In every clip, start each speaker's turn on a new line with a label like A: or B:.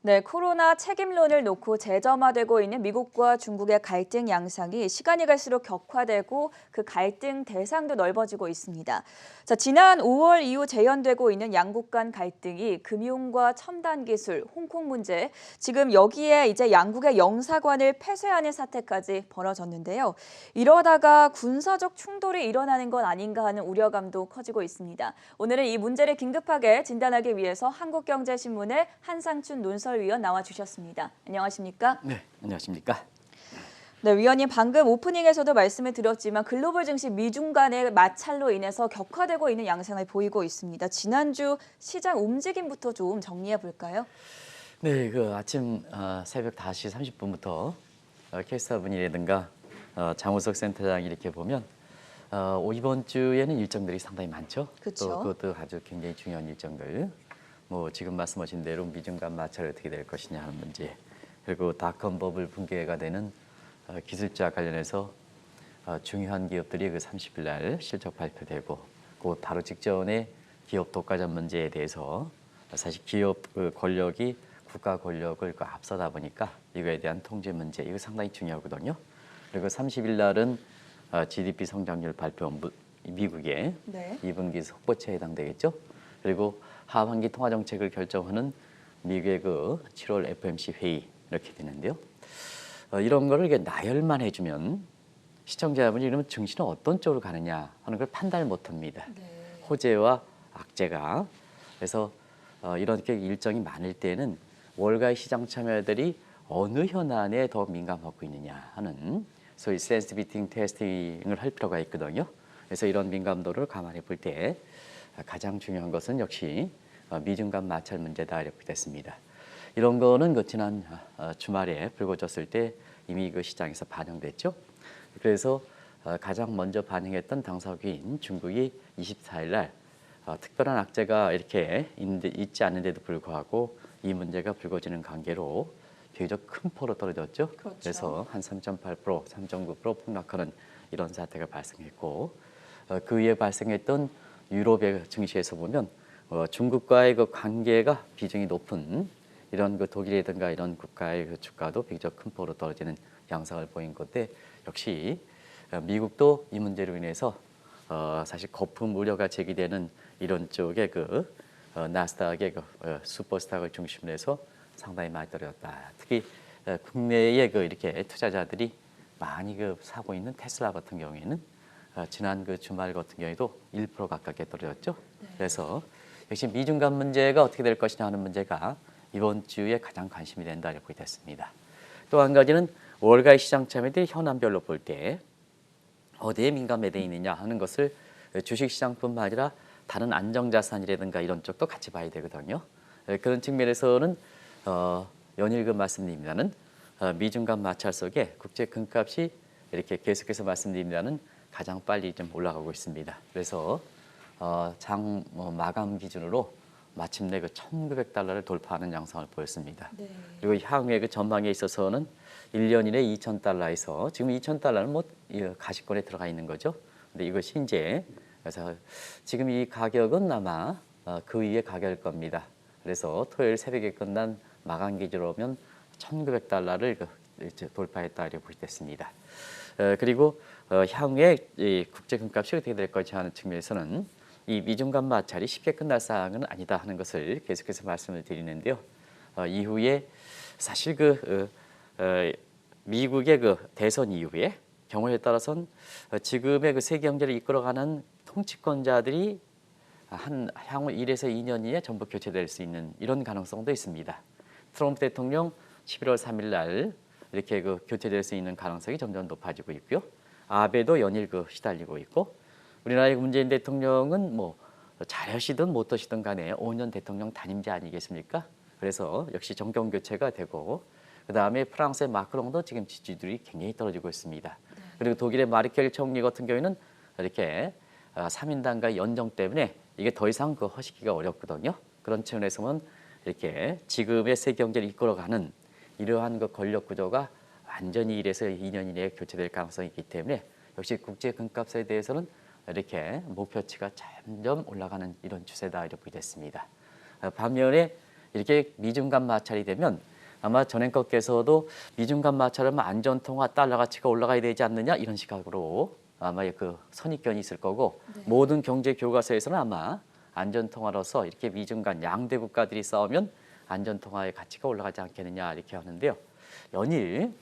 A: 네, 코로나 책임론을 놓고 재점화되고 있는 미국과 중국의 갈등 양상이 시간이 갈수록 격화되고 그 갈등 대상도 넓어지고 있습니다. 자, 지난 5월 이후 재현되고 있는 양국 간 갈등이 금융과 첨단 기술, 홍콩 문제, 지금 여기에 이제 양국의 영사관을 폐쇄하는 사태까지 벌어졌는데요. 이러다가 군사적 충돌이 일어나는 건 아닌가 하는 우려감도 커지고 있습니다. 오늘은 이 문제를 긴급하게 진단하기 위해서 한국경제신문의 한상춘 논설위원 나와주셨습니다. 안녕하십니까?
B: 네, 안녕하십니까?
A: 네, 위원님 방금 오프닝에서도 말씀을 드렸지만 글로벌 증시 미중 간의 마찰로 인해서 격화되고 있는 양상을 보이고 있습니다. 지난주 시장 움직임부터 좀 정리해 볼까요?
B: 네, 아침 새벽 5시 30분부터 캐스터분이라든가 장우석 센터장 이렇게 보면 이번 주에는 일정들이 상당히 많죠.
A: 그쵸.
B: 또 그것도 아주 굉장히 중요한 일정들. 뭐 지금 말씀하신 대로 미중 간 마찰이 어떻게 될 것이냐 하는 문제, 그리고 닷컴 버블 붕괴가 되는 기술자 관련해서 중요한 기업들이 그 30일 날 실적 발표되고 그 바로 직전에 기업 독과점 문제에 대해서 사실 기업 권력이 국가 권력을 앞서다 보니까 이거에 대한 통제 문제, 이거 상당히 중요하거든요. 그리고 30일 날은 GDP 성장률 발표, 미국의
A: 네.
B: 2분기 속보치에 해당되겠죠. 그리고 하반기 통화 정책을 결정하는 미국의 7월 FOMC 회의 이렇게 되는데요. 이런 거를 이게 나열만 해주면 시청자분이 이러면 증시는 어떤 쪽으로 가느냐 하는 걸 판단을 못합니다.
A: 네.
B: 호재와 악재가. 그래서 이렇게 일정이 많을 때는 월가의 시장 참여자들이 어느 현안에 더 민감하고 있느냐 하는 소위 센시티비티 테스팅을 할 필요가 있거든요. 그래서 이런 민감도를 감안해 볼 때 가장 중요한 것은 역시 미중 간 마찰 문제다 이렇게 됐습니다. 이런 거는 지난 주말에 불거졌을 때 이미 시장에서 반영됐죠. 그래서 가장 먼저 반영했던 당사국인 중국이 24일 날 특별한 악재가 이렇게 있지 않은데도 불구하고 이 문제가 불거지는 관계로 비교적 큰 폭으로 떨어졌죠.
A: 그렇죠.
B: 그래서 한 3.8%, 3.9% 폭락하는 이런 사태가 발생했고, 그 위에 발생했던 유럽의 증시에서 보면 중국과의 관계가 비중이 높은 이런 독일이라든가 이런 국가의 주가도 비교적 큰 폭으로 떨어지는 양상을 보인 건데, 역시 미국도 이 문제로 인해서 사실 거품 우려가 제기되는 이런 쪽의 나스닥의 슈퍼스탁을 중심으로 해서 상당히 많이 떨어졌다. 특히 국내의 이렇게 투자자들이 많이 사고 있는 테슬라 같은 경우에는 지난 주말 같은 경우에도 1% 가깝게 떨어졌죠.
A: 네.
B: 그래서 역시 미중 간 문제가 어떻게 될 것이냐 하는 문제가 이번 주에 가장 관심이 된다 이렇게 됐습니다. 또 한 가지는 월가의 시장 참여들이 현안별로 볼 때 어디에 민감해 있느냐 하는 것을 주식시장뿐만 아니라 다른 안정자산이라든가 이런 쪽도 같이 봐야 되거든요. 그런 측면에서는 연일 말씀드립니다는 미중 간 마찰 속에 국제 금값이 이렇게 계속해서 말씀드립니다는 가장 빨리 좀 올라가고 있습니다. 그래서 장 마감 기준으로 마침내 1,900달러를 돌파하는 양상을 보였습니다.
A: 네.
B: 그리고 향후의 전망에 있어서는 1년 이내 2,000달러에서 지금 2,000달러는 가시권에 들어가 있는 거죠. 근데 이것이 이제 그래서 지금 이 가격은 아마 그 위의 가격일 겁니다. 그래서 토요일 새벽에 끝난 마감 기준으로 보면 1,900달러를 돌파했다 이렇게 보시됐습니다. 그리고 향후에 국제 금값이 어떻게 될 것인지 하는 측면에서는 이 미중 간 마찰이 쉽게 끝날 사항은 아니다 하는 것을 계속해서 말씀을 드리는데요. 이후에 사실 미국의 대선 이후에 경우에 따라서는 지금의 세계 경제를 이끌어가는 통치권자들이 향후 1에서 2년 이내 전부 교체될 수 있는 이런 가능성도 있습니다. 트럼프 대통령 11월 3일 날 이렇게 교체될 수 있는 가능성이 점점 높아지고 있고요. 아베도 연일 시달리고 있고, 우리나라의 문재인 대통령은 잘하시든 못하시든 간에 5년 대통령 단임제 아니겠습니까? 그래서 역시 정권 교체가 되고, 그 다음에 프랑스의 마크롱도 지금 지지율이 굉장히 떨어지고 있습니다.
A: 네.
B: 그리고 독일의 마르켈 총리 같은 경우에는 이렇게 3인당과 연정 때문에 이게 더 이상 허시기가 어렵거든요. 그런 측면에서 보면 이렇게 지금의 세계 경제를 이끌어가는 이러한 권력 구조가 완전히 1에서 2년 이내에 교체될 가능성이 있기 때문에 역시 국제 금값에 대해서는 이렇게 목표치가 점점 올라가는 이런 추세다 이렇게 됐습니다. 반면에 이렇게 미중 간 마찰이 되면 아마 전행껏께서도 미중 간 마찰하면 안전통화 달러 가치가 올라가야 되지 않느냐 이런 시각으로 아마 그 선입견이 있을 거고
A: 네.
B: 모든 경제 교과서에서는 아마 안전통화로서 이렇게 미중 간 양대 국가들이 싸우면 안전통화의 가치가 올라가지 않겠느냐 이렇게 하는데요. 연일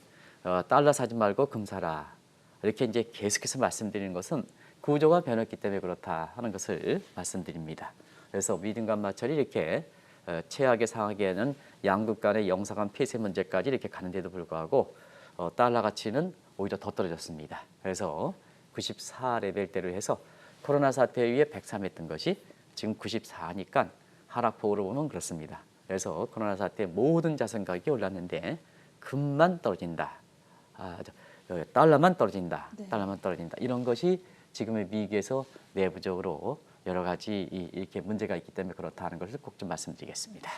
B: 달러 사지 말고 금 사라 이렇게 이제 계속해서 말씀드리는 것은 구조가 변했기 때문에 그렇다 하는 것을 말씀드립니다. 그래서 미중 간 마찰이 이렇게 최악의 상황에는 양국 간의 영사간 폐쇄 문제까지 이렇게 가는데도 불구하고 달러 가치는 오히려 더 떨어졌습니다. 그래서 94 레벨대로 해서 코로나 사태 이후에 103했던 것이 지금 94니까 하락폭으로 보면 그렇습니다. 그래서 코로나 사태 모든 자산 가격이 올랐는데 금만 떨어진다. 달러만 떨어진다.
A: 네.
B: 달러만 떨어진다. 이런 것이 지금의 미국에서 내부적으로 여러 가지 이렇게 문제가 있기 때문에 그렇다는 것을 꼭 좀 말씀드리겠습니다.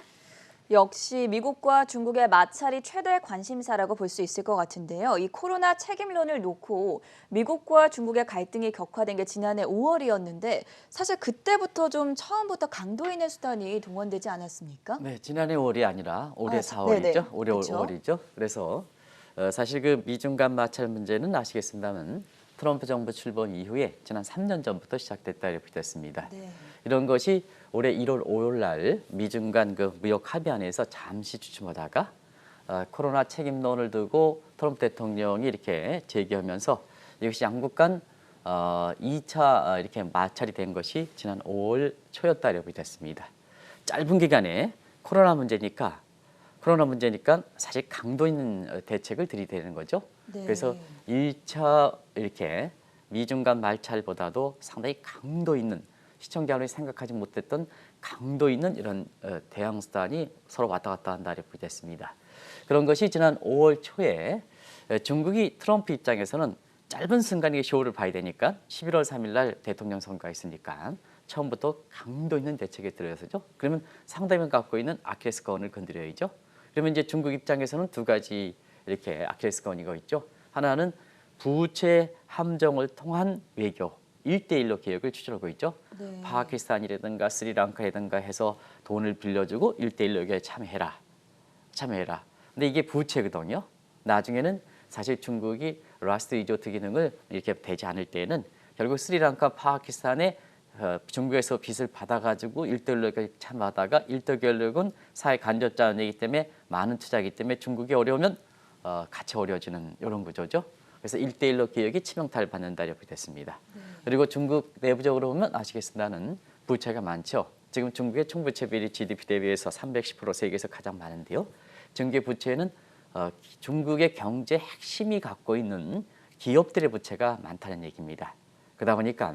A: 역시 미국과 중국의 마찰이 최대 관심사라고 볼 수 있을 것 같은데요. 이 코로나 책임론을 놓고 미국과 중국의 갈등이 격화된 게 지난해 5월이었는데 사실 그때부터 좀 처음부터 강도 있는 수단이 동원되지 않았습니까?
B: 네, 지난해 5월이 아니라 올해
A: 아,
B: 4월이죠.
A: 네네.
B: 올해
A: 그렇죠.
B: 5월이죠. 그래서 사실 그 미중 간 마찰 문제는 아시겠습니다만 트럼프 정부 출범 이후에 지난 3년 전부터 시작됐다 이렇게 됐습니다.
A: 네.
B: 이런 것이 올해 1월 5일 날 미중 간 그 무역 합의안에서 잠시 주춤하다가 코로나 책임론을 두고 트럼프 대통령이 이렇게 제기하면서 이것이 양국 간 2차 이렇게 마찰이 된 것이 지난 5월 초였다 이렇게 됐습니다. 짧은 기간에 코로나 문제니까 사실 강도 있는 대책을 들이대는 거죠.
A: 네.
B: 그래서 1차 이렇게 미중 간 마찰보다도 상당히 강도 있는 시청자 여러분이 생각하지 못했던 강도 있는 이런 대항 수단이 서로 왔다 갔다 한다 이렇게 됐습니다. 그런 것이 지난 5월 초에 중국이 트럼프 입장에서는 짧은 순간의 쇼를 봐야 되니까 11월 3일 날 대통령 선거가 있으니까 처음부터 강도 있는 대책에 들어서죠. 그러면 상대방 갖고 있는 아킬레스건을 건드려야죠. 그러면 이제 중국 입장에서는 두 가지 이렇게 아킬레스건이가 있죠. 하나는 부채 함정을 통한 외교 1대1로 개혁을 추진하고 있죠.
A: 네.
B: 파키스탄이라든가 스리랑카라든가 해서 돈을 빌려주고 1대1로 여기에 참여해라. 근데 이게 부채거든요. 나중에는 사실 중국이 라스트 리조트 기능을 이렇게 되지 않을 때에는 결국 스리랑카, 파키스탄에 중국에서 빚을 받아가지고 1대1로 참여하다가 1대 결국은 사회 간접자원이기 때문에 많은 투자이기 때문에 중국이 어려우면 같이 어려워지는 이런 구조죠. 그래서 1대1로 개혁이 치명타를 받는다 이렇게 됐습니다. 그리고 중국 내부적으로 보면 아시겠습니다는 부채가 많죠. 지금 중국의 총부채 비율이 GDP 대비해서 310% 세계에서 가장 많은데요. 중국의 부채는 중국의 경제 핵심이 갖고 있는 기업들의 부채가 많다는 얘기입니다. 그러다 보니까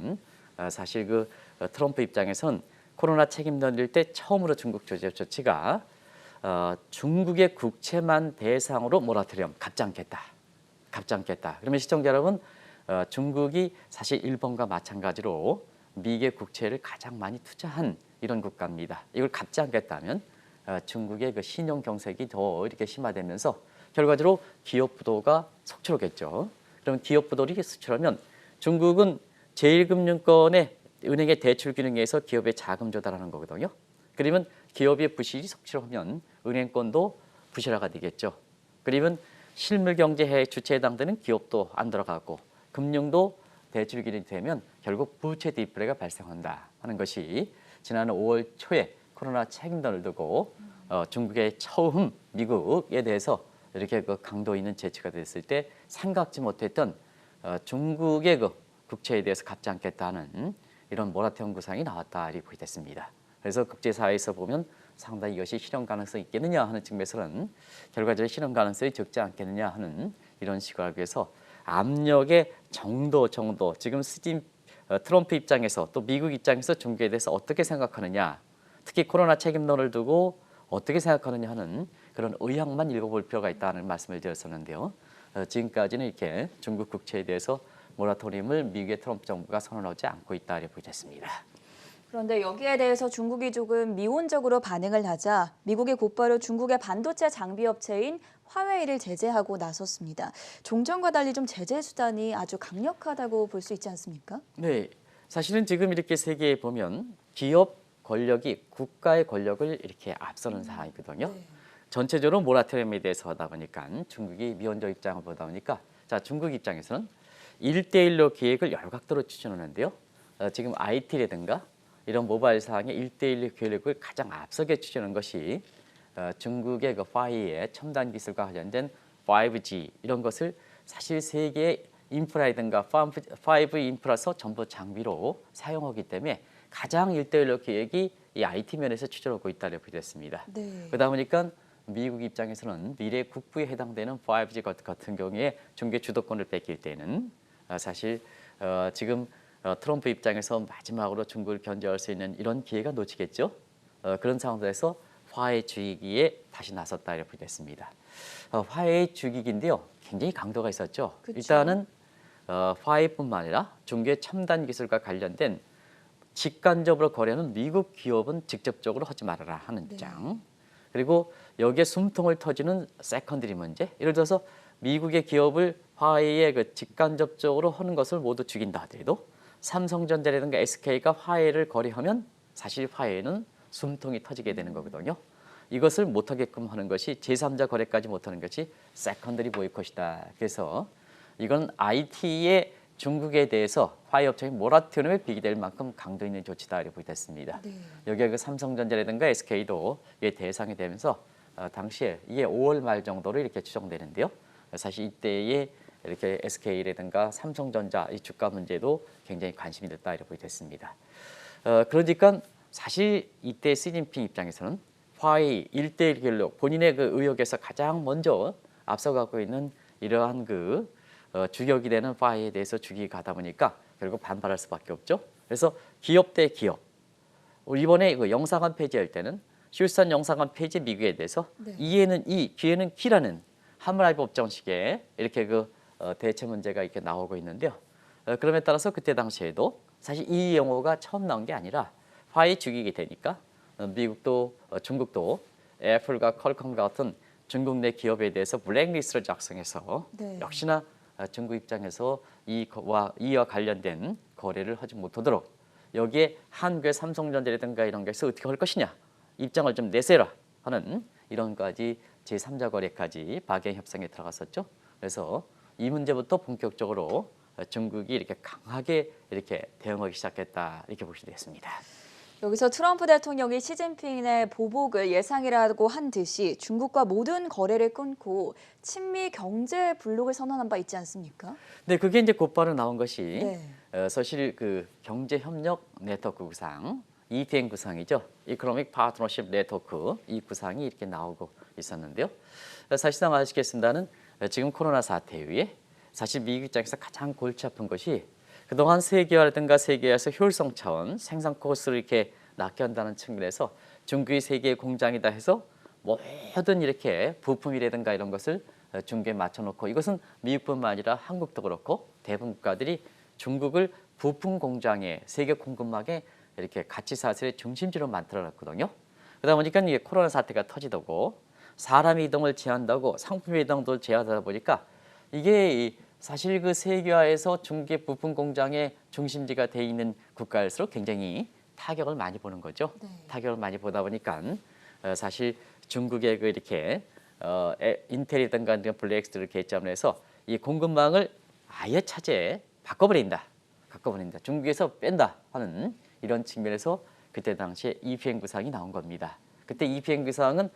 B: 사실 그 트럼프 입장에선 코로나 책임론 일 때 처음으로 중국 조치가 중국의 국채만 대상으로 모라토리엄 갚지 않겠다. 그러면 시청자 여러분 중국이 사실 일본과 마찬가지로 미국의 국채를 가장 많이 투자한 이런 국가입니다. 이걸 갚지 않겠다면 중국의 그 신용 경색이 더 이렇게 심화되면서 결과적으로 기업 부도가 속출하겠죠. 그럼 기업 부도를 속출하면 중국은 제1금융권의 은행의 대출 기능에서 기업의 자금 조달하는 거거든요. 그러면 기업의 부실이 속출하면 은행권도 부실화가 되겠죠. 그러면 실물 경제에 주체에 해당되는 기업도 안 들어가고 금융도 대출 기능이 되면 결국 부채 디플레가 발생한다 하는 것이 지난 5월 초에 코로나 책임론을 두고 중국의 처음 미국에 대해서 이렇게 그 강도 있는 제치가 됐을 때 생각지 못했던 중국의 그 국채에 대해서 갚지 않겠다 하는 이런 모라토리엄 구상이 나왔다 이렇게 됐습니다. 그래서 국제사회에서 보면 상당히 이것이 실현 가능성이 있겠느냐 하는 측면에서는 결과적으로 실현 가능성이 적지 않겠느냐 하는 이런 시각에서 압력의 정도 지금 트럼프 입장에서 또 미국 입장에서 중국에 대해서 어떻게 생각하느냐 특히 코로나 책임론을 두고 어떻게 생각하느냐 하는 그런 의향만 읽어볼 필요가 있다는 말씀을 드렸었는데요. 지금까지는 이렇게 중국 국채에 대해서 모라토리엄을 미국의 트럼프 정부가 선언하지 않고 있다 이렇게 됐습니다.
A: 그런데 여기에 대해서 중국이 조금 미온적으로 반응을 하자 미국이 곧바로 중국의 반도체 장비 업체인 화웨이를 제재하고 나섰습니다. 종전과 달리 좀 제재 수단이 아주 강력하다고 볼 수 있지 않습니까?
B: 네, 사실은 지금 이렇게 세계에 보면 기업 권력이 국가의 권력을 이렇게 앞서는 상황이거든요. 전체적으로 모라토리엄에 대해서 하다 보니까 중국이 미온적 입장을 보다 보니까 자 중국 입장에서는 1대1로 기획을 열각도로 추진하는데요. 지금 IT라든가 이런 모바일 사항의 1대1 계획을 가장 앞서게 추진하는 것이 중국의 그 5G의 첨단 기술과 관련된 5G 이런 것을 사실 세계의 인프라라든가 5G 인프라서 전부 장비로 사용하기 때문에 가장 1대1로 계획이 이 IT 면에서 추진하고 있다고 보겠습니다.
A: 네.
B: 그러다 보니까 미국 입장에서는 미래 국부에 해당되는 5G 같은 경우에 중계 주도권을 뺏길 때는 사실 지금 트럼프 입장에서 마지막으로 중국을 견제할 수 있는 이런 기회가 놓치겠죠. 그런 상황에서 화해 주기에 다시 나섰다 이렇게 됐습니다. 화해 주기인데요, 굉장히 강도가 있었죠.
A: 그쵸.
B: 일단은 화해뿐만 아니라 중계 첨단 기술과 관련된 직간접으로 거래는 미국 기업은 직접적으로 하지 말아라 하는 입장. 그리고 여기에 숨통을 터지는 세컨드리 문제. 예를 들어서 미국의 기업을 화해에 그 직간접적으로 하는 것을 모두 죽인다 하더라도 삼성전자라든가 SK가 화해를 거래하면 사실 화해는 숨통이 터지게 되는 거거든요. 이것을 못하게끔 하는 것이 제3자 거래까지 못하는 것이 세컨더리 보이콧이다. 그래서 이건 IT의 중국에 대해서 화해 업체의 모라토리엄에 비교될 만큼 강도 있는 조치다 이렇게 됐습니다. 여기에 그 삼성전자라든가 SK도 이게 대상이 되면서 당시에 이게 5월 말 정도로 이렇게 추정되는데요. 사실 이때에 이렇게 SK라든가 삼성전자 이 주가 문제도 굉장히 관심이 됐다 이렇게 됐습니다. 그러니까 사실 이때 시진핑 입장에서는 화해 1대1 결력 본인의 그 의혹에서 가장 먼저 앞서가고 있는 이러한 그 주격이 되는 화해에 대해서 주기 가다 보니까 결국 반발할 수밖에 없죠. 그래서 기업 대 기업. 이번에 그 영상관 폐지할 때는 실산 영상관 폐지 미국에 대해서 이에는 이, 기에는 기라는 하므라비 법정식에 이렇게 그 대체 문제가 이렇게 나오고 있는데요. 그럼에 따라서 그때 당시에도 사실 이 용어가 처음 나온 게 아니라 화해 주기가 되니까 미국도 중국도 애플과 퀄컴 같은 중국 내 기업에 대해서 블랙리스트를 작성해서 역시나 중국 입장에서 이와 관련된 거래를 하지 못하도록 여기에 한국의 삼성전자라든가 이런 것에서 어떻게 할 것이냐 입장을 좀 내세라 하는 이런까지 제3자 거래까지 박영 협상에 들어갔었죠. 그래서 이 문제부터 본격적으로 중국이 이렇게 강하게 이렇게 대응하기 시작했다 이렇게 볼 수 있습니다.
A: 여기서 트럼프 대통령이 시진핑의 보복을 예상이라고 한 듯이 중국과 모든 거래를 끊고 친미 경제 블록을 선언한 바 있지 않습니까?
B: 네, 그게 이제 곧바로 나온 것이 사실 그 경제 협력 네트워크 구상, EPN 구상이죠. Economic Partnership Network 이 구상이 이렇게 나오고 있었는데요. 사실상 아시겠습니다는 지금 코로나 사태 이후에 사실 미국 입장에서 가장 골치 아픈 것이 그동안 세계화라든가 세계에서 효율성 차원 생산 코스를 이렇게 낮게 한다는 측면에서 중국이 세계의 공장이다 해서 모든 이렇게 부품이라든가 이런 것을 중국에 맞춰놓고 이것은 미국뿐만 아니라 한국도 그렇고 대부분 국가들이 중국을 부품 공장의 세계 공급망에 이렇게 가치 사슬의 중심지로 만들어놨거든요. 그러다 보니까 이게 코로나 사태가 터지고 사람 이동을 제한다고 상품 이동도 제한하다 보니까 이게 사실 그 세계화에서 중국의 부품 공장의 중심지가 돼 있는 국가일수록 굉장히 타격을 많이 보는 거죠. 타격을 많이 보다 보니까 사실 중국의 그 이렇게 인텔이든가 블랙스를 개점을 해서 이 공급망을 아예 차제에 바꿔버린다. 중국에서 뺀다 하는 이런 측면에서 그때 당시에 EPN 구상이 나온 겁니다. 그때 EPN 구상은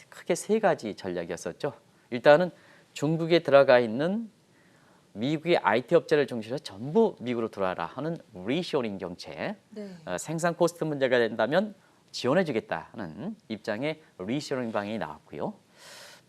B: 크게 세 가지 전략이었었죠. 일단은 중국에 들어가 있는 미국의 IT 업체를 중심으로 전부 미국으로 들어와라 하는 리쇼링 정책, 생산 코스트 문제가 된다면 지원해주겠다 하는 입장의 리쇼링 방향이 나왔고요.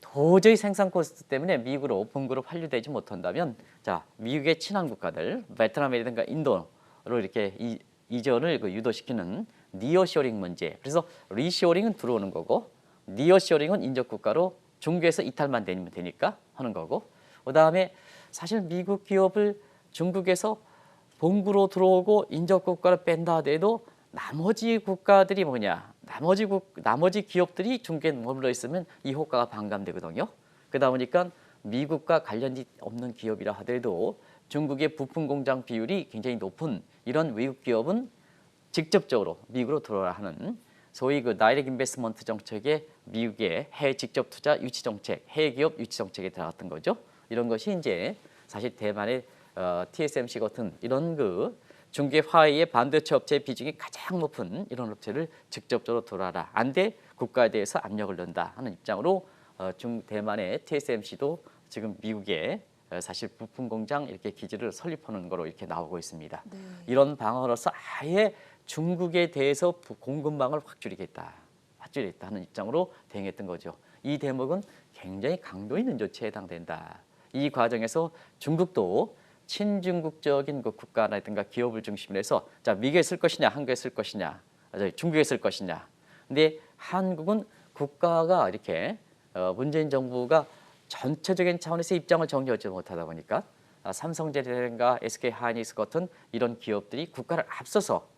B: 도저히 생산 코스트 때문에 미국으로 본국으로 환류되지 못한다면 자 미국의 친한 국가들, 베트남이라든가 인도로 이렇게 이전을 유도시키는 니어쇼링 문제. 그래서 리쇼링은 들어오는 거고 니어쇼링은 인접 국가로 중국에서 이탈만 되면 되니까 하는 거고 그다음에 사실 미국 기업을 중국에서 본국으로 들어오고 인접 국가를 뺀다 하더라도 나머지 국가들이 뭐냐? 나머지 기업들이 중국에 머물러 있으면 이 효과가 반감되거든요. 그러다 보니까 미국과 관련이 없는 기업이라 하더라도 중국의 부품 공장 비율이 굉장히 높은 이런 외국 기업은 직접적으로 미국으로 들어오라 하는 소위 그 다이렉트 인베스트먼트 정책에 미국의 해외 직접 투자 유치 정책, 해외 기업 유치 정책에 들어갔던 거죠. 이런 것이 이제 사실 대만의 TSMC 같은 이런 그 중개 화웨이의 반도체 업체의 비중이 가장 높은 이런 업체를 직접적으로 들어와라. 안 돼 국가에 대해서 압력을 넣는다 하는 입장으로 대만의 TSMC도 지금 미국에 사실 부품 공장 이렇게 기지를 설립하는 거로 이렇게 나오고 있습니다.
A: 네.
B: 이런 방안으로서 아예 중국에 대해서 공급망을 확 줄이겠다 하는 입장으로 대응했던 거죠. 이 대목은 굉장히 강도 있는 조치에 해당된다. 이 과정에서 중국도 친중국적인 그 국가라든가 기업을 중심으로 해서 자 미국에 쓸 것이냐 한국에 쓸 것이냐 중국에 쓸 것이냐. 근데 한국은 국가가 이렇게 문재인 정부가 전체적인 차원에서 입장을 정리하지 못하다 보니까 삼성제라든가 SK하이닉스 같은 이런 기업들이 국가를 앞서서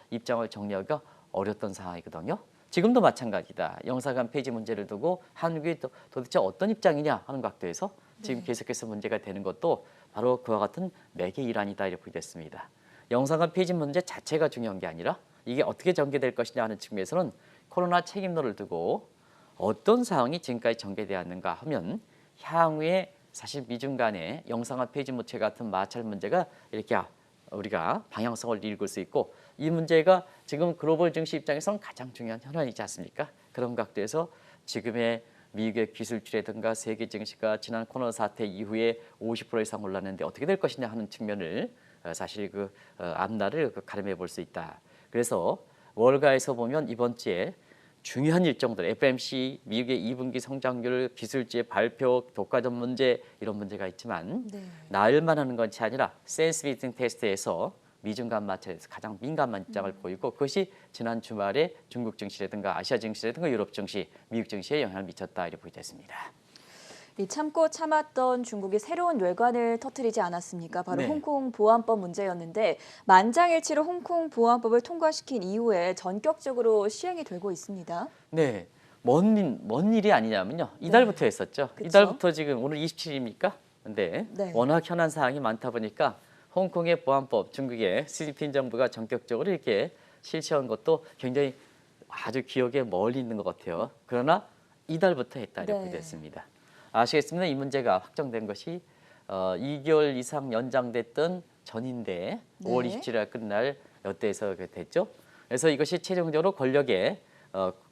B: 입장을 정리하기가 어렸던 상황이거든요. 지금도 마찬가지다. 영사관 폐지 문제를 두고 한국이 도대체 어떤 입장이냐 하는 각도에서 지금 계속해서 문제가 되는 것도 바로 그와 같은 매개 일환이다 이렇게 됐습니다. 영사관 폐지 문제 자체가 중요한 게 아니라 이게 어떻게 전개될 것이냐 하는 측면에서는 코로나 책임론을 두고 어떤 사항이 지금까지 전개되었는가 하면 향후에 사실 미중 간의 영상화 폐지 문제 같은 마찰 문제가 이렇게 우리가 방향성을 읽을 수 있고 이 문제가 지금 글로벌 증시 입장에서는 가장 중요한 현안이지 않습니까? 그런 각도에서 지금의 미국의 기술주라든가 세계 증시가 지난 코로나 사태 이후에 50% 이상 올랐는데 어떻게 될 것이냐 하는 측면을 사실 앞날을 가름해 볼 수 있다. 그래서 월가에서 보면 이번 주에 중요한 일정들, FMC, 미국의 2분기 성장률, 기술주의 발표, 독과점 문제 이런 문제가 있지만 나흘만 하는 것이 아니라 센스비팅 테스트에서 미중 간 마찰에서 가장 민감한 입장을 보이고 그것이 지난 주말에 중국 증시라든가 아시아 증시라든가 유럽 증시, 미국 증시에 영향을 미쳤다 이렇게 보여졌습니다.
A: 이 참고 참았던 중국이 새로운 뇌관을 터뜨리지 않았습니까? 바로
B: 네.
A: 홍콩 보안법 문제였는데 만장일치로 홍콩 보안법을 통과시킨 이후에 전격적으로 시행이 되고 있습니다.
B: 네, 먼 일이 아니냐면요. 이달부터 했었죠.
A: 그쵸?
B: 이달부터 지금 오늘 27일입니까? 근데 워낙 현안 사항이 많다 보니까 홍콩의 보안법, 중국의 시진핑 정부가 전격적으로 이렇게 실시한 것도 굉장히 아주 기억에 멀리 있는 것 같아요. 그러나 이달부터 했다 이렇게 됐습니다. 아시겠습니다. 이 문제가 확정된 것이 2개월 이상 연장됐던 전인데 5월 27일 끝날 여태에서 됐죠. 그래서 이것이 최종적으로 권력의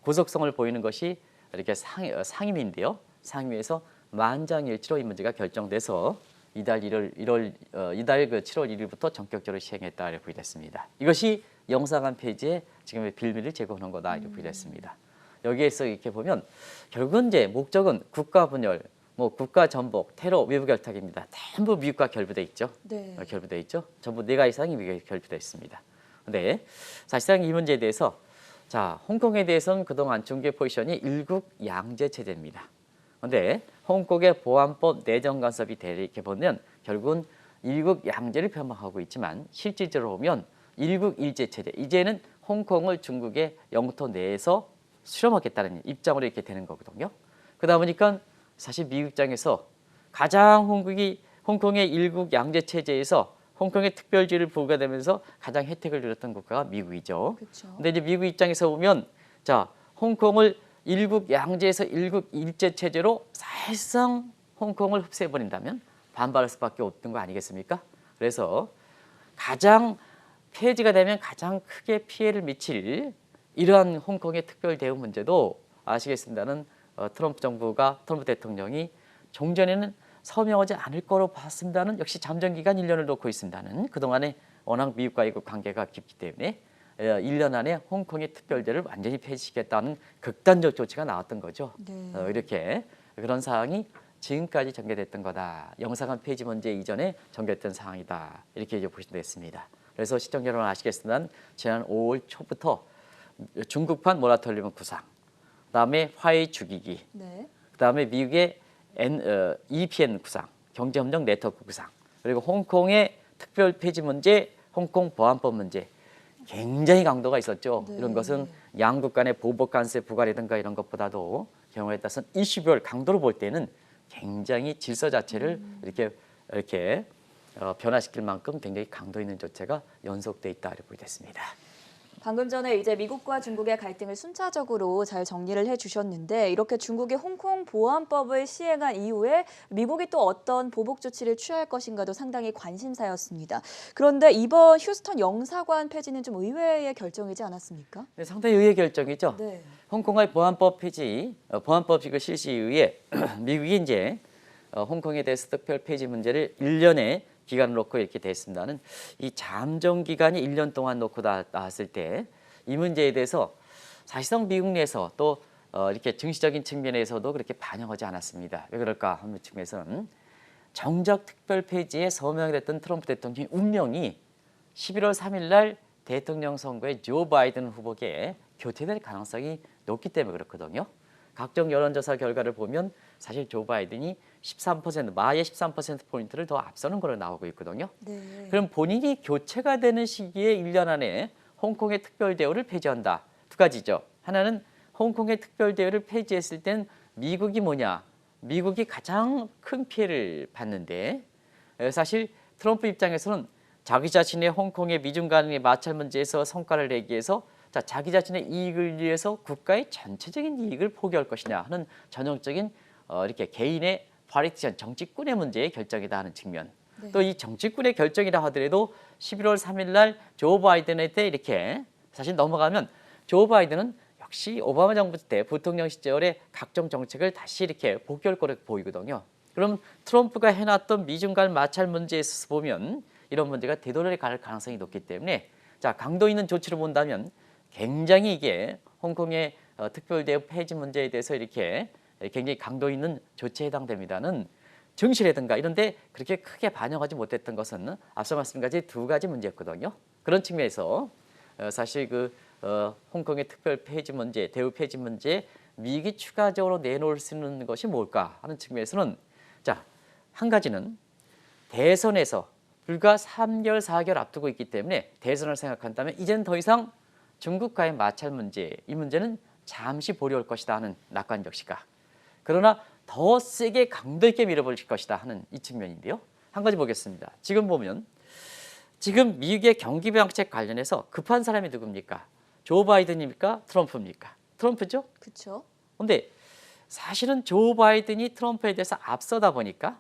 B: 고속성을 보이는 것이 이렇게 상임위인데요. 상임위에서 만장일치로 이 문제가 결정돼서 이달 7월 1일부터 전격적으로 시행했다 이렇게 됐습니다. 이것이 영사관 폐지에 지금의 빌미를 제공하는 거다 이렇게 됐습니다. 여기에서 이렇게 보면 결국은 이제 목적은 국가 분열, 국가 전복, 테러, 외부 결탁입니다. 전부 미국과 결부돼 있죠. 결부돼 있죠. 전부 4가지 이상이 미국에 결부돼 있습니다. 근데 사실상 이 문제에 대해서 자 홍콩에 대해서는 그동안 중개 포지션이 일국 양제 체제입니다. 그런데 홍콩의 보안법 내정 간섭이 이렇게 보면 결국은 일국 양제를 표방하고 있지만 실질적으로 보면 일국 일제 체제. 이제는 홍콩을 중국의 영토 내에서 실험하겠다는 입장으로 이렇게 되는 거거든요. 그러다 보니까 사실 미국 입장에서 가장 홍콩의 일국 양제 체제에서 홍콩의 특별지를 부과되면서 가장 혜택을 누렸던 국가가 미국이죠. 그런데 이제 미국 입장에서 보면 자 홍콩을 일국 양제에서 일국 일제 체제로 사실상 홍콩을 흡수해버린다면 반발할 수밖에 없는 거 아니겠습니까? 그래서 가장 폐지가 되면 가장 크게 피해를 미칠 이러한 홍콩의 특별 대우 문제도 아시겠습니다는 트럼프 대통령이 종전에는 서명하지 않을 거로 봤습니다는 역시 잠정기간 1년을 놓고 있습니다는 그동안에 워낙 미국과의 관계가 깊기 때문에 1년 안에 홍콩의 특별대를 완전히 폐지시켰다는 극단적 조치가 나왔던 거죠. 이렇게 그런 사항이 지금까지 전개됐던 거다. 영사관 폐지 문제 이전에 전개됐던 상황이다. 이렇게 이제 보시면 되겠습니다. 그래서 시청자 여러분 아시겠지만 지난 5월 초부터 중국판 모라토리엄 구상, 그다음에 화웨이 죽이기, 그다음에 미국의 EPN 구상, 경제협력 네트워크 구상, 그리고 홍콩의 특별 폐지 문제, 홍콩 보안법 문제 굉장히 강도가 있었죠. 이런 것은 양국 간의 보복 간세 부과라든가 이런 것보다도 경우에 따라서 이슈별 강도로 볼 때는 굉장히 질서 자체를 이렇게 변화시킬 만큼 굉장히 강도 있는 조치가 연속돼 있다 이렇게 보게 됐습니다.
A: 방금 전에 이제 미국과 중국의 갈등을 순차적으로 잘 정리를 해주셨는데 이렇게 중국이 홍콩 보안법을 시행한 이후에 미국이 또 어떤 보복 조치를 취할 것인가도 상당히 관심사였습니다. 그런데 이번 휴스턴 영사관 폐지는 좀 의외의 결정이지 않았습니까?
B: 네, 상당히 의외의 결정이죠.
A: 네.
B: 홍콩의 보안법 폐지, 보안법 실시 이후에 미국이 이제 홍콩에 대해서 특별 폐지 문제를 1년의 기간을 놓고 이렇게 됐습니다는 이 잠정 기간이 1년 동안 놓고 나왔을 때 이 문제에 대해서 사실상 미국 내에서 또 이렇게 증시적인 측면에서도 그렇게 반영하지 않았습니다. 왜 그럴까 하는 측면에서는 정적 특별 폐지에 서명이 됐던 트럼프 대통령의 운명이 11월 3일 날 대통령 선거에 조 바이든 후보에게 교체될 가능성이 높기 때문에 그렇거든요. 각종 여론조사 결과를 보면 사실 조 바이든이 13%, 마의 13%포인트를 더 앞서는 걸로 나오고 있거든요.
A: 네.
B: 그럼 본인이 교체가 되는 시기에 1년 안에 홍콩의 특별 대우를 폐지한다. 두 가지죠. 하나는 홍콩의 특별 대우를 폐지했을 땐 미국이 뭐냐? 미국이 가장 큰 피해를 받는데 사실 트럼프 입장에서는 자기 자신의 홍콩의 미중 간의 마찰 문제에서 성과를 내기 위해서 자기 자신의 이익을 위해서 국가의 전체적인 이익을 포기할 것이냐 하는 전형적인 이렇게 개인의 파리티션 정치꾼의 문제의 결정이다 하는 측면.
A: 네.
B: 또 이 정치꾼의 결정이라 하더라도 11월 3일 날 조 바이든한테 이렇게 사실 넘어가면 조 바이든은 역시 오바마 정부 때 부통령 시절에 각종 정책을 다시 이렇게 복귀할 거로 보이거든요. 그럼 트럼프가 해놨던 미중 간 마찰 문제에 있어서 보면 이런 문제가 되돌아갈 가능성이 높기 때문에 강도 있는 조치를 본다면 굉장히 이게 홍콩의 특별 대우 폐지 문제에 대해서 이렇게 굉장히 강도 있는 조치에 해당됩니다는 증시라든가 이런 데 그렇게 크게 반영하지 못했던 것은 앞서 말씀드린 같이 두 가지 문제였거든요. 그런 측면에서 사실 홍콩의 특별 폐지 문제, 대우 폐지 문제에 미국이 추가적으로 내놓을 수 있는 것이 뭘까 하는 측면에서는 한 가지는 대선에서 불과 3개월, 4개월 앞두고 있기 때문에 대선을 생각한다면 이제는 더 이상 중국과의 마찰 문제, 이 문제는 잠시 보류할 것이다 하는 낙관적 시각. 그러나 더 세게 강도 있게 밀어버릴 것이다 하는 이 측면인데요. 한 가지 보겠습니다. 지금 보면 지금 미국의 경기 부양책 관련해서 급한 사람이 누굽니까? 조 바이든입니까? 트럼프입니까? 트럼프죠?
A: 그렇죠.
B: 그런데 사실은 조 바이든이 트럼프에 대해서 앞서다 보니까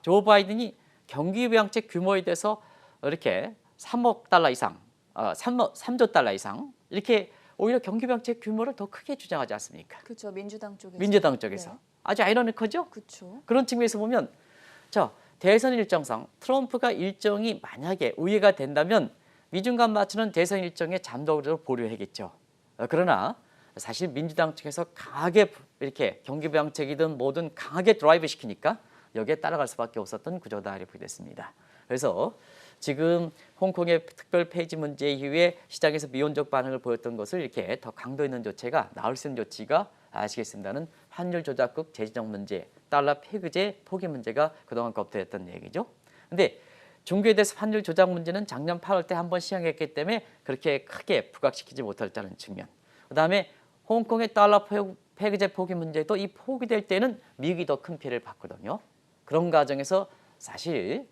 B: 조 바이든이 경기 부양책 규모에 대해서 이렇게 3억 달러 이상, 3조 달러 이상 이렇게 오히려 경기 부양책 규모를 더 크게 주장하지 않습니까?
A: 그렇죠. 민주당 쪽에서.
B: 민주당 쪽에서.
A: 네.
B: 아주 아이러니하죠?
A: 그렇죠.
B: 그런 측면에서 보면 대선 일정상 트럼프가 일정이 만약에 우회가 된다면 미중 간 맞추는 대선 일정에 잠독으로 보류하겠죠. 그러나 사실 민주당 측에서 강하게 이렇게 경기 부양책이든 뭐든 강하게 드라이브 시키니까 여기에 따라갈 수밖에 없었던 구조다 이렇게 됐습니다. 그래서 지금 홍콩의 특별 폐지 문제 이후에 시장에서 미온적 반응을 보였던 것을 이렇게 더 강도 있는 조치가 나올 수 있는 조치가 아시겠습니다는 환율 조작국 재정적 문제, 달러 폐기제 포기 문제가 그동안 검토했던 얘기죠. 근데 중국에 대해서 환율 조작 문제는 작년 8월 때 한번 시행했기 때문에 그렇게 크게 부각시키지 못했다는 측면. 그다음에 홍콩의 달러 폐기제 포기 문제도 이 포기될 때는 미국이 더 큰 피해를 받거든요. 그런 과정에서 사실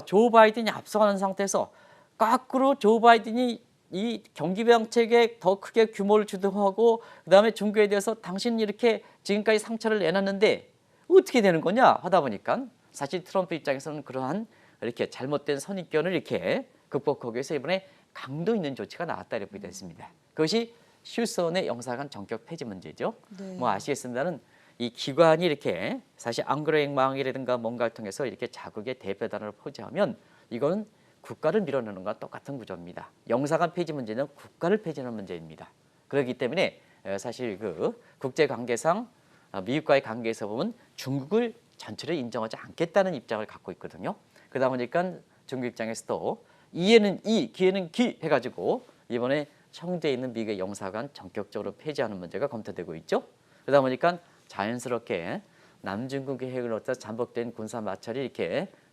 B: 조 바이든이 앞서가는 상태에서 거꾸로 조 바이든이 이 경기 부양책에 더 크게 규모를 주도하고 그다음에 중국에 대해서 당신 이렇게 지금까지 상처를 내놨는데 어떻게 되는 거냐 하다 보니까 사실 트럼프 입장에서는 그러한 이렇게 잘못된 선입견을 이렇게 극복하기 위해서 이번에 강도 있는 조치가 나왔다 이렇게 됐습니다. 그것이 휴스턴의 영사관 전격 폐지 문제죠.
A: 네.
B: 아시겠습니다는 이 기관이 이렇게 사실 앙그레 행망이라든가 뭔가를 통해서 이렇게 자국의 대표단을 포지하면 이거는 국가를 밀어내는 것과 똑같은 구조입니다. 영사관 폐지 문제는 국가를 폐지하는 문제입니다. 그렇기 때문에 사실 국제 관계상 미국과의 관계에서 보면 중국을 전체를 인정하지 않겠다는 입장을 갖고 있거든요. 그러다 보니까 중국 입장에서도 이에는 이, 기에는 기 해가지고 이번에 청두에 있는 미국의 영사관 전격적으로 폐지하는 문제가 검토되고 있죠. 그러다 보니까 자연스럽게 남중국의 핵으로부터 잠복된 군사 마찰이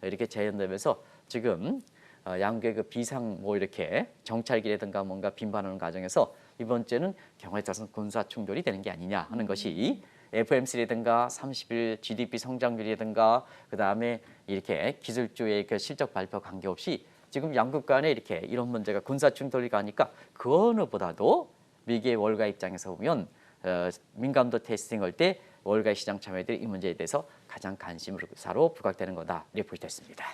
B: 이렇게 재현되면서 지금 양국의 비상 이렇게 정찰기라든가 뭔가 빈반하는 과정에서 이번 주에는 경우에 따라서 군사 충돌이 되는 게 아니냐 하는 것이 FOMC라든가 30일 GDP 성장률이라든가 그다음에 이렇게 기술주의 그 실적 발표 관계없이 지금 양국 간에 이렇게 이런 문제가 군사 충돌이 가니까 그 어느보다도 미국의 월가 입장에서 보면 민감도 테스팅할 때 월가 시장 참여들이 이 문제에 대해서 가장 관심사로 부각되는 거다 이렇게 볼 수 있습니다.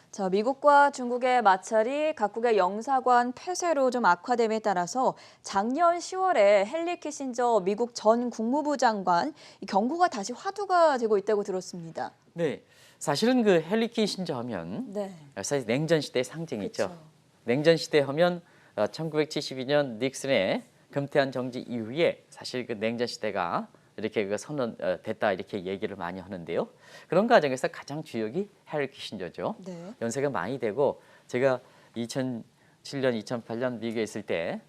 A: 자, 미국과 중국의 마찰이 각국의 영사관 폐쇄로 좀 악화됨에 따라서 작년 10월에 헨리 키신저 미국 전 국무부 장관 이 경고가 다시 화두가 되고 있다고 들었습니다.
B: 네, 사실은 그 헨리 키신저 하면
A: 네.
B: 사실 냉전 시대의 상징이죠.
A: 그쵸.
B: 냉전 시대 하면 1972년 닉슨의 금태한 정지 이후에 사실 그 냉전 시대가 이렇게 그 선언됐다 이렇게 얘기를 많이 하는데요. 그런 과정에서 가장 주역이 헨리 키신저죠.
A: 네.
B: 연세가 많이 되고 제가 2007년, 2008년 미국에 있을 때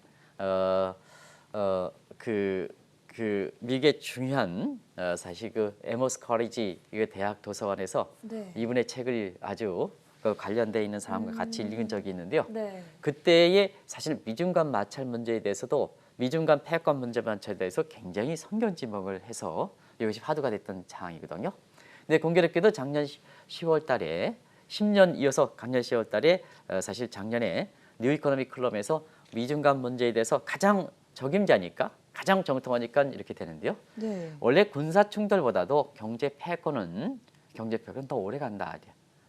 B: 미국의 중요한 사실 그 에머스 커리지 이 대학 도서관에서
A: 네.
B: 이분의 책을 아주 그 관련돼 있는 사람과 같이 읽은 적이 있는데요.
A: 네.
B: 그때의 사실 미중 간 마찰 문제에 대해서도 미중 간 패권 문제 마찰에 대해서 굉장히 선견지목을 해서 이것이 화두가 됐던 상황이거든요. 근데 공교롭게도 작년 10월 달에 10년 이어서 작년 10월 달에 사실 작년에 뉴 이코노미 클럽에서 미중 간 문제에 대해서 가장 적임자니까 가장 정통하니까 이렇게 되는데요.
A: 네.
B: 원래 군사 충돌보다도 경제 패권은 더 오래 간다.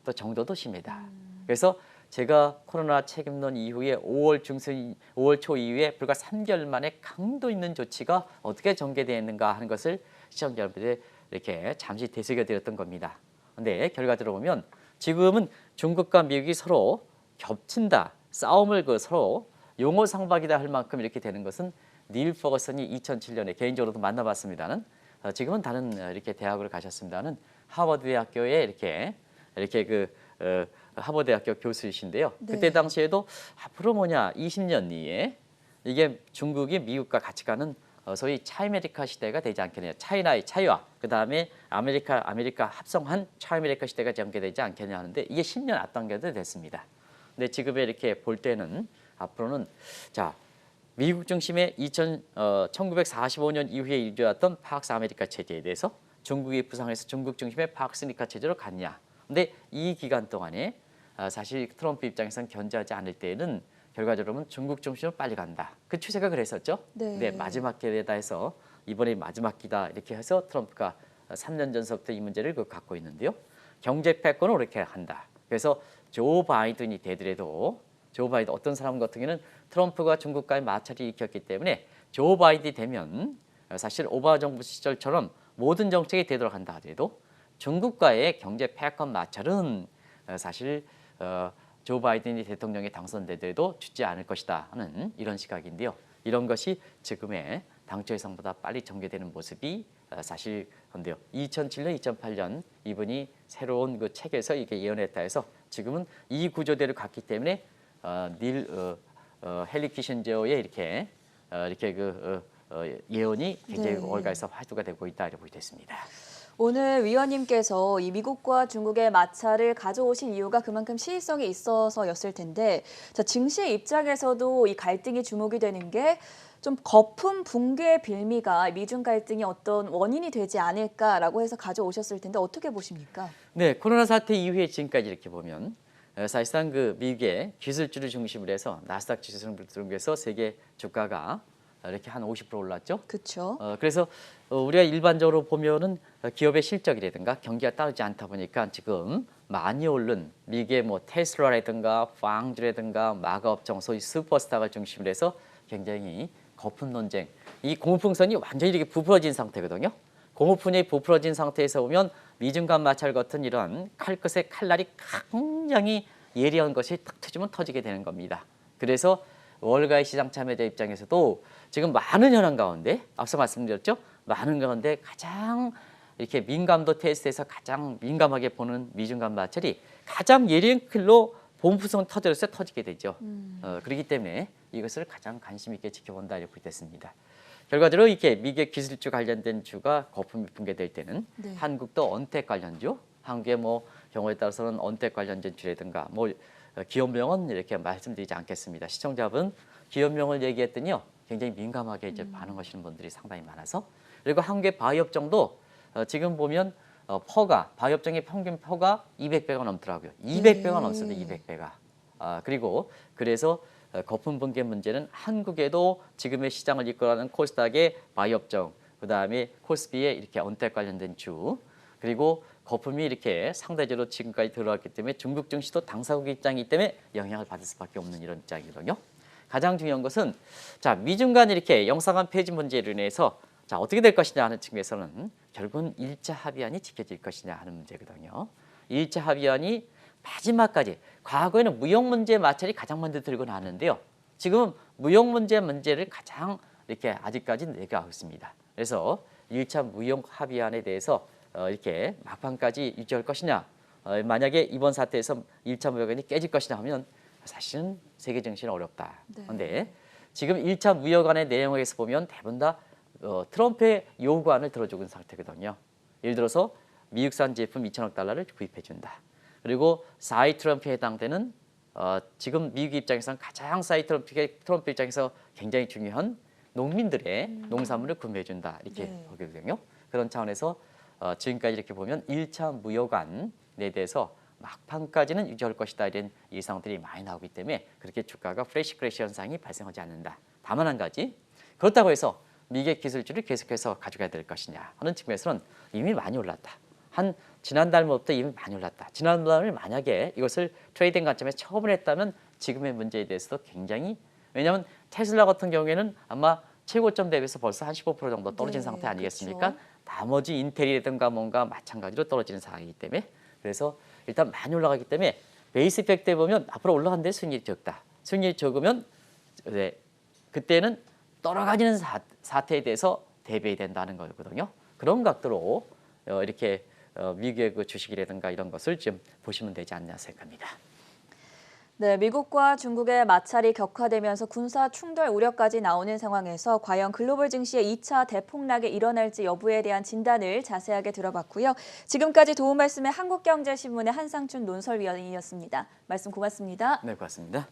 B: 또 정도도 심하다. 그래서 제가 코로나 책임론 이후에 5월 초 이후에 불과 3개월 만에 강도 있는 조치가 어떻게 전개되었는가 하는 것을 시청자 여러분들 이렇게 잠시 되새겨 드렸던 겁니다. 근데 결과적으로 보면 지금은 중국과 미국이 서로 겹친다. 싸움을 서로 용어 상박이다 할 만큼 이렇게 되는 것은 닐 퍼거슨이 2007년에 개인적으로도 만나봤습니다는 지금은 다른 이렇게 대학을 가셨습니다는 하버드 대학교에 이렇게 하버드 대학교 교수이신데요.
A: 네.
B: 그때 당시에도 앞으로 20년 뒤에 이게 중국이 미국과 같이 가는 소위 차이메리카 시대가 되지 않겠느냐. 차이나의 차이와 그다음에 아메리카 합성한 차이메리카 시대가 전개되지 않겠냐 하는데 이게 10년 앞당겨도 됐습니다. 근데 지금에 이렇게 볼 때는 앞으로는 자 미국 중심의 1945년 이후에 이루어졌던 팍스 아메리카 체제에 대해서 중국이 부상해서 중국 중심의 팍스 니카 체제로 갔냐. 근데 이 기간 동안에 사실 트럼프 입장에서는 견제하지 않을 때에는 결과적으로는 중국 중심으로 빨리 간다. 그 추세가 그랬었죠.
A: 네.
B: 근데 마지막 기회다 해서 이번에 마지막 기다 이렇게 해서 트럼프가 3년 전서부터 이 문제를 갖고 있는데요. 경제 패권을 이렇게 한다. 그래서 조 바이든이 되더라도 조 바이든 어떤 사람 같은 경우는 트럼프가 중국과의 마찰이 일으켰기 때문에 조 바이든이 되면 사실 오바마 정부 시절처럼 모든 정책이 되도록 한다 하더라도 중국과의 경제 패권 마찰은 사실 조 바이든이 대통령에 당선되더라도 죽지 않을 것이다 하는 이런 시각인데요. 이런 것이 지금의 당초 예상보다 빨리 전개되는 모습이 사실 그런데요. 2007년, 2008년 이분이 새로운 그 책에서 이게 예언했다 해서 지금은 이 구조대로 갔기 때문에 헨리 키신저의 이렇게 예언이 굉장히
A: 네.
B: 월가에서 화두가 되고 있다 이렇게 보게 됐습니다.
A: 오늘 위원님께서 이 미국과 중국의 마찰을 가져오신 이유가 그만큼 시의성이 있어서였을 텐데, 자, 증시의 입장에서도 이 갈등이 주목이 되는 게 좀 거품 붕괴의 빌미가 미중 갈등이 어떤 원인이 되지 않을까라고 해서 가져오셨을 텐데 어떻게 보십니까?
B: 네, 코로나 사태 이후에 지금까지 이렇게 보면 사실상 그 미국의 기술주를 중심으로 해서 나스닥 지수를 중심으로 세계 주가가 이렇게 한 50% 올랐죠.
A: 그렇죠.
B: 그래서 우리가 일반적으로 보면은 기업의 실적이라든가 경기가 따르지 않다 보니까 지금 많이 오른 미국의 테슬라라든가 광주라든가 마가업종 소위 슈퍼스타를 중심으로 해서 굉장히 거품 논쟁, 이 고무풍선이 완전히 이렇게 부풀어진 상태거든요. 고무풍이 부풀어진 상태에서 보면 미중 간 마찰 같은 이런 칼끝의 칼날이 굉장히 예리한 것이 탁 터지면 터지게 되는 겁니다. 그래서 월가의 시장 참여자 입장에서도 지금 많은 현안 가운데 앞서 말씀드렸죠. 많은 가운데 가장 이렇게 민감도 테스트에서 가장 민감하게 보는 미중 간 마찰이 가장 예리한 클로 본부성 터져서 터지게 되죠. 그렇기 때문에 이것을 가장 관심 있게 지켜본다 이렇게 됐습니다. 결과적으로 이렇게 미국의 기술주 관련된 주가 거품이 붕괴될 때는
A: 네.
B: 한국도 언택 관련주, 한국의 경우에 따라서는 언택 관련된 주라든가 기업명은 이렇게 말씀드리지 않겠습니다. 시청자분 기업명을 얘기했더니요 굉장히 민감하게 이제 반응하시는 분들이 상당히 많아서 그리고 한국의 바이업종도 지금 보면 바이업종의 평균 퍼가 200배가 넘더라고요. 200배가 넘습니다. 200배가. 그리고 그래서 거품 붕괴 문제는 한국에도 지금의 시장을 이끌어가는 코스닥의 바이업종, 그다음에 코스피의 이렇게 언택 관련된 주, 그리고 거품이 이렇게 상대적으로 지금까지 들어왔기 때문에 중국 증시도 당사국의 입장이기 때문에 영향을 받을 수밖에 없는 이런 입장이거든요. 가장 중요한 것은 자, 미중 간 이렇게 영상한 폐지 문제로 인해서 자, 어떻게 될 것이냐 하는 측면에서는 결국은 1차 합의안이 지켜질 것이냐 하는 문제거든요. 1차 합의안이 마지막까지 과거에는 무역 문제 마찰이 가장 먼저 들고 나왔는데요. 지금은 무역 문제를 가장 이렇게 아직까지 내려가고 있습니다. 그래서 1차 무역 합의안에 대해서 이렇게 막판까지 유지할 것이냐, 만약에 이번 사태에서 1차 무역안이 깨질 것이냐 하면 사실은 세계 증시는 어렵다. 그런데 지금 1차 무역안의 내용에서 보면 대부분 다 트럼프의 요구안을 들어주고 있는 상태거든요. 예를 들어서 미국산 제품 2천억 달러를 구입해 준다. 그리고 4위 트럼프에 해당되는 지금 미국 입장에서는 가장 4위 트럼프 입장에서 굉장히 중요한 농민들의 농산물을 구매해 준다. 이렇게 보거든요. 그런 차원에서 지금까지 이렇게 보면 1차 무역안에 대해서 막판까지는 유지할 것이다 이런 예상들이 많이 나오기 때문에 그렇게 주가가 프레시 크래시 현상이 발생하지 않는다. 다만 한 가지, 그렇다고 해서 미국의 기술주를 계속해서 가져가야 될 것이냐 하는 측면에서는 이미 많이 올랐다. 한 지난달부터 이미 많이 올랐다. 지난달을 만약에 이것을 트레이딩 관점에서 처분을 했다면 지금의 문제에 대해서도 굉장히, 왜냐하면 테슬라 같은 경우에는 아마 최고점 대비해서 벌써 한 15% 정도 떨어진 상태 아니겠습니까?
A: 그렇죠.
B: 나머지 인텔이라든가 뭔가 마찬가지로 떨어지는 상황이기 때문에, 그래서 일단 많이 올라가기 때문에 베이스 이펙트에 보면 앞으로 올라가는데 수익률이 적다. 수익률이 적으면 그때는 떨어가지는 사태에 대해서 대비해야 된다는 거거든요. 그런 각도로 이렇게 미국의 그 주식이라든가 이런 것을 좀 보시면 되지 않나 생각합니다.
A: 네, 미국과 중국의 마찰이 격화되면서 군사 충돌 우려까지 나오는 상황에서 과연 글로벌 증시의 2차 대폭락이 일어날지 여부에 대한 진단을 자세하게 들어봤고요. 지금까지 도움 말씀의 한국경제신문의 한상춘 논설위원이었습니다. 말씀 고맙습니다.
B: 네, 고맙습니다.